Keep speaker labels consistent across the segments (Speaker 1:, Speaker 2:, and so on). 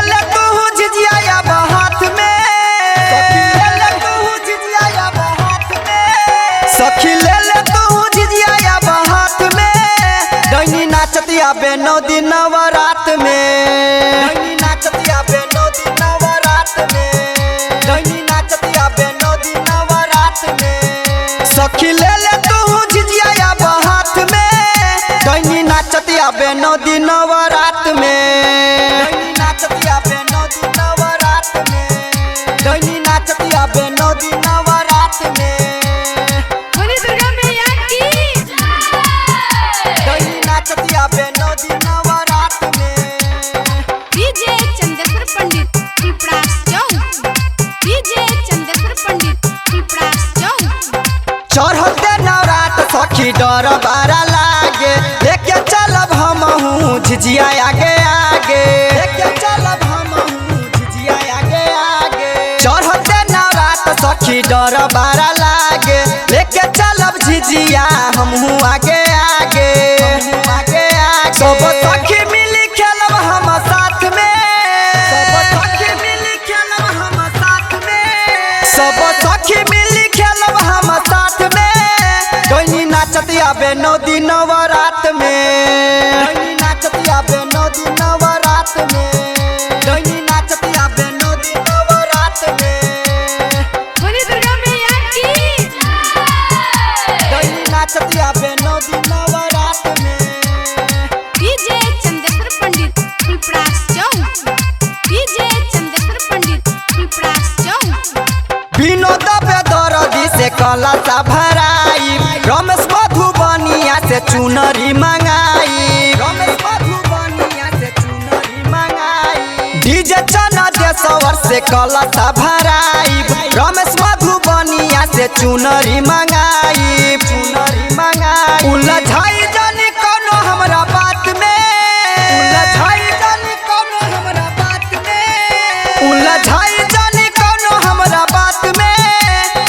Speaker 1: ले तू झिझिया अब हाथ में, सखी ले ले तू झिझिया अब हाथ में, सखी ले ले तू झिझिया अब हाथ में। डैनी नाचतिया बे 9 दिन नवरात में, डैनी नाचतिया बे 9 दिन नवरात में, डैनी नाचतिया बे 9 दिन नवरात में। सखी ले ले तू झिझिया अब हाथ में, डैनी नाचतिया बे 9 दिन नवरात में, डैनी नाचतिया बे 9 दिन नवरात में, डैनी नाचतिया बे 9 दिन नवरात में।
Speaker 2: बोली दुर्गा मैया की,
Speaker 1: डैनी नाचतिया बे 9 दिन नवरात में।
Speaker 2: डीजे चंदेश्वर पंडित पिपरास चौक, डीजे चंदेश्वर पंडित पिपरास चौक।
Speaker 1: चढ़ते नवरात सखी डर बारा लागे, लेके चलब हमहू झिझिया आगे आगे, लेके चलब हमहू झिझिया आगे आगे। चढ़ते नवरात सखी डर बारा लागे, लेके चलब झिझिया हमहू आगे आगे, आगे आगे। सब सखी मिली खेलब हम साथ में, सब सखी मिली खेलब हम साथ में, सब सखी मिली खेलब हम साथ में। डैनी नाचतिया बे 9 दिन नवरात में, डैनी नाचतिया बे 9 दिन नवरात में, डैनी नाचतिया बे 9 दिन नवरात में।
Speaker 2: बोली दुर्गा मैया की,
Speaker 1: डैनी नाचतिया बे 9 दिन नवरात में।
Speaker 2: डीजे चंदेश्वर पंडित पिपरास चौक, डीजे चंदेश्वर पंडित पिपरास चौक।
Speaker 1: विनोद बेदर्दी से कलशा भराई, रमेश मधुबनिया से चुनरी मंगाई, रमेश मधुबनिया से चुनरी मंगाई। डीजे चना देशवर से कलशा भराई, रमेश मधुबनिया से चुनरी मंगाई, चुनरी मंगाई। उलझाई जानी कोनो हमरा बात में, उलझाई जानी कोनो हमरा बात में, उलझाई जानी कोनो हमरा बात में।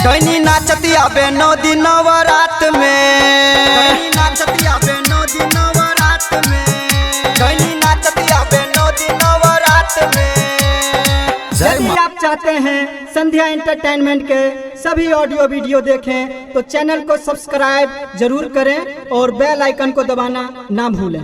Speaker 1: डैनी नाचतिया बे 9 दिन नवरात में, डैनी नाचतिया बे 9 दिन नवरात में, डैनी नाचतिया बे 9 दिन नवरात में।
Speaker 3: यदि आप चाहते हैं संध्या एंटरटेनमेंट के सभी ऑडियो वीडियो देखें तो चैनल को सब्सक्राइब जरूर करें और बेल आइकन को दबाना ना भूलें।